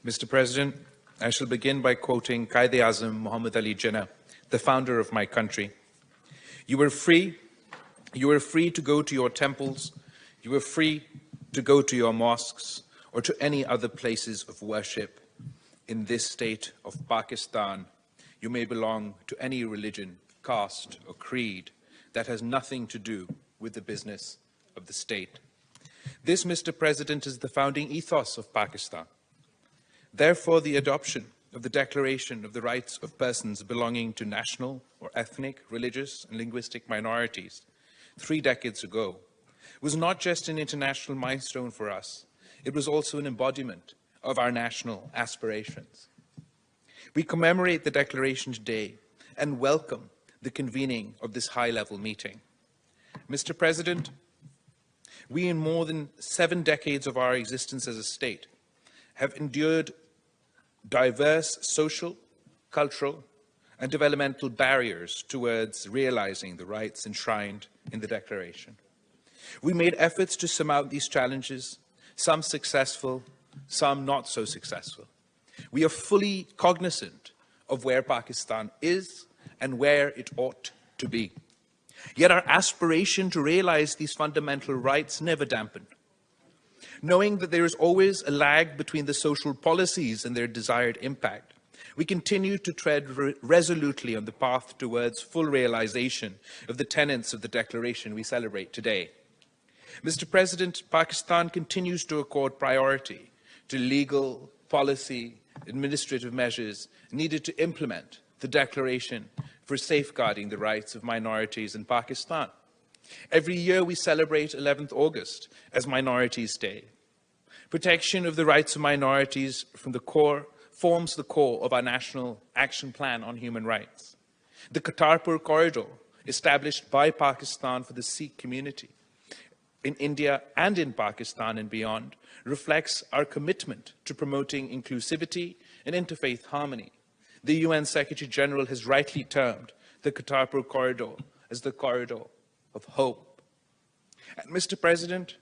Mr. President, I shall begin by quoting Quaid-e-Azam Muhammad Ali Jinnah, the founder of my country. You were free to go to your temples, you were free to go to your mosques or to any other places of worship. In this state of Pakistan, you may belong to any religion, caste or creed that has nothing to do with the business of the state. This, Mr. President, is the founding ethos of Pakistan. Therefore, the adoption of the Declaration of the Rights of Persons belonging to national or ethnic, religious, and linguistic minorities 3 decades ago was not just an international milestone for us, it was also an embodiment of our national aspirations. We commemorate the Declaration today and welcome the convening of this high-level meeting. Mr. President, we in more than 7 decades of our existence as a state have endured diverse social, cultural, and developmental barriers towards realizing the rights enshrined in the Declaration. We made efforts to surmount these challenges, some successful, some not so successful. We are fully cognizant of where Pakistan is and where it ought to be. Yet our aspiration to realize these fundamental rights never dampened. Knowing that there is always a lag between the social policies and their desired impact, we continue to tread resolutely on the path towards full realization of the tenets of the Declaration we celebrate today. Mr. President, Pakistan continues to accord priority to legal, policy, administrative measures needed to implement the Declaration for safeguarding the rights of minorities in Pakistan. Every year we celebrate 11th August as Minorities' Day. Protection of the rights of minorities forms the core of our National Action Plan on Human Rights. The Kartarpur Corridor, established by Pakistan for the Sikh community in India and in Pakistan and beyond, reflects our commitment to promoting inclusivity and interfaith harmony. The UN Secretary General has rightly termed the Kartarpur Corridor as the corridor of hope. And Mr. President,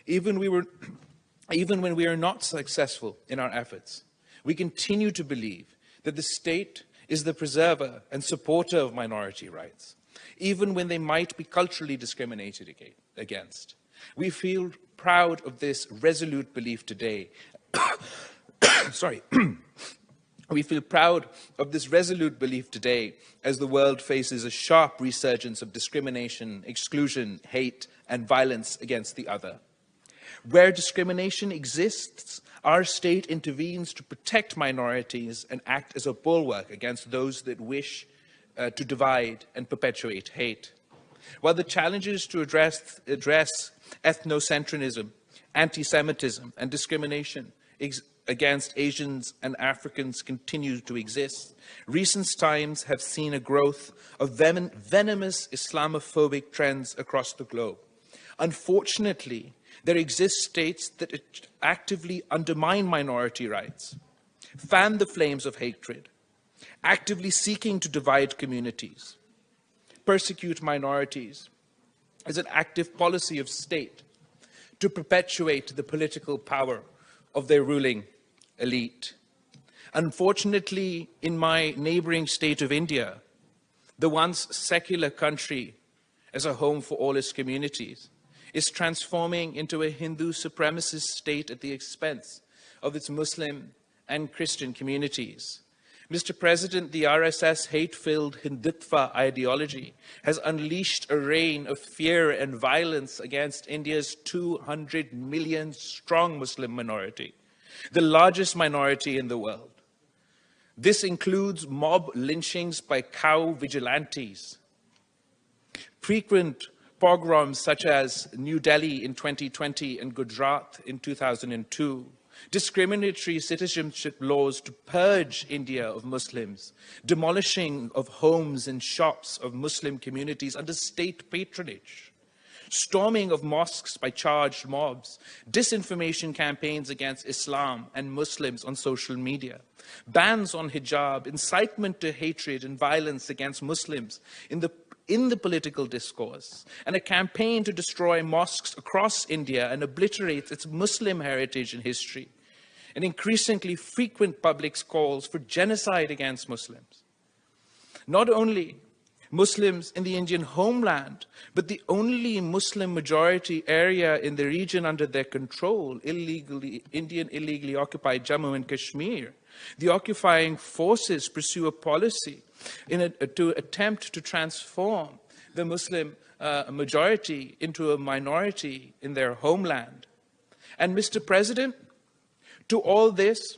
even when we are not successful in our efforts, we continue to believe that the state is the preserver and supporter of minority rights, even when they might be culturally discriminated against. We feel proud of this resolute belief today. We feel proud of this resolute belief today as the world faces a sharp resurgence of discrimination, exclusion, hate, and violence against the other. Where discrimination exists, our state intervenes to protect minorities and act as a bulwark against those that wish to divide and perpetuate hate. While the challenges to address ethnocentrism, anti-Semitism, and discrimination against Asians and Africans continue to exist, recent times have seen a growth of venomous Islamophobic trends across the globe. Unfortunately, there exist states that actively undermine minority rights, fan the flames of hatred, actively seeking to divide communities, persecute minorities as an active policy of state to perpetuate the political power of their ruling elite. Unfortunately, in my neighboring state of India, the once secular country as a home for all its communities is transforming into a Hindu supremacist state at the expense of its Muslim and Christian communities. Mr. President, the RSS hate-filled Hindutva ideology has unleashed a reign of fear and violence against India's 200 million strong Muslim minority, the largest minority in the world. This includes mob lynchings by cow vigilantes, frequent pogroms such as New Delhi in 2020 and Gujarat in 2002, discriminatory citizenship laws to purge India of Muslims, demolishing of homes and shops of Muslim communities under state patronage, storming of mosques by charged mobs, disinformation campaigns against Islam and Muslims on social media, bans on hijab, incitement to hatred and violence against Muslims in the political discourse, and a campaign to destroy mosques across India and obliterate its Muslim heritage and history. and increasingly frequent public calls for genocide against Muslims. Not only Muslims in the Indian homeland, but the only Muslim majority area in the region under their control, Indian illegally occupied Jammu and Kashmir. The occupying forces pursue a policy to attempt to transform the Muslim majority into a minority in their homeland. And Mr. President, to all this,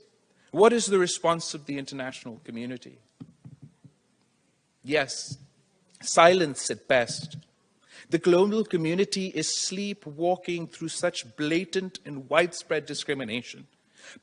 what is the response of the international community? Yes, silence at best. The global community is sleepwalking through such blatant and widespread discrimination.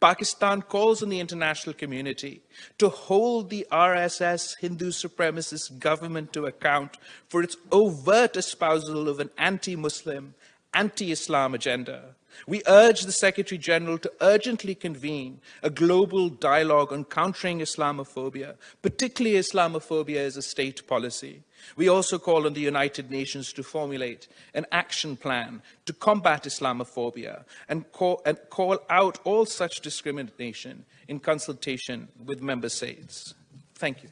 Pakistan calls on the international community to hold the RSS Hindu supremacist government to account for its overt espousal of an anti-Muslim, anti-Islam agenda. We urge the Secretary General to urgently convene a global dialogue on countering Islamophobia, particularly Islamophobia as a state policy. We also call on the United Nations to formulate an action plan to combat Islamophobia and call out all such discrimination in consultation with member states. Thank you.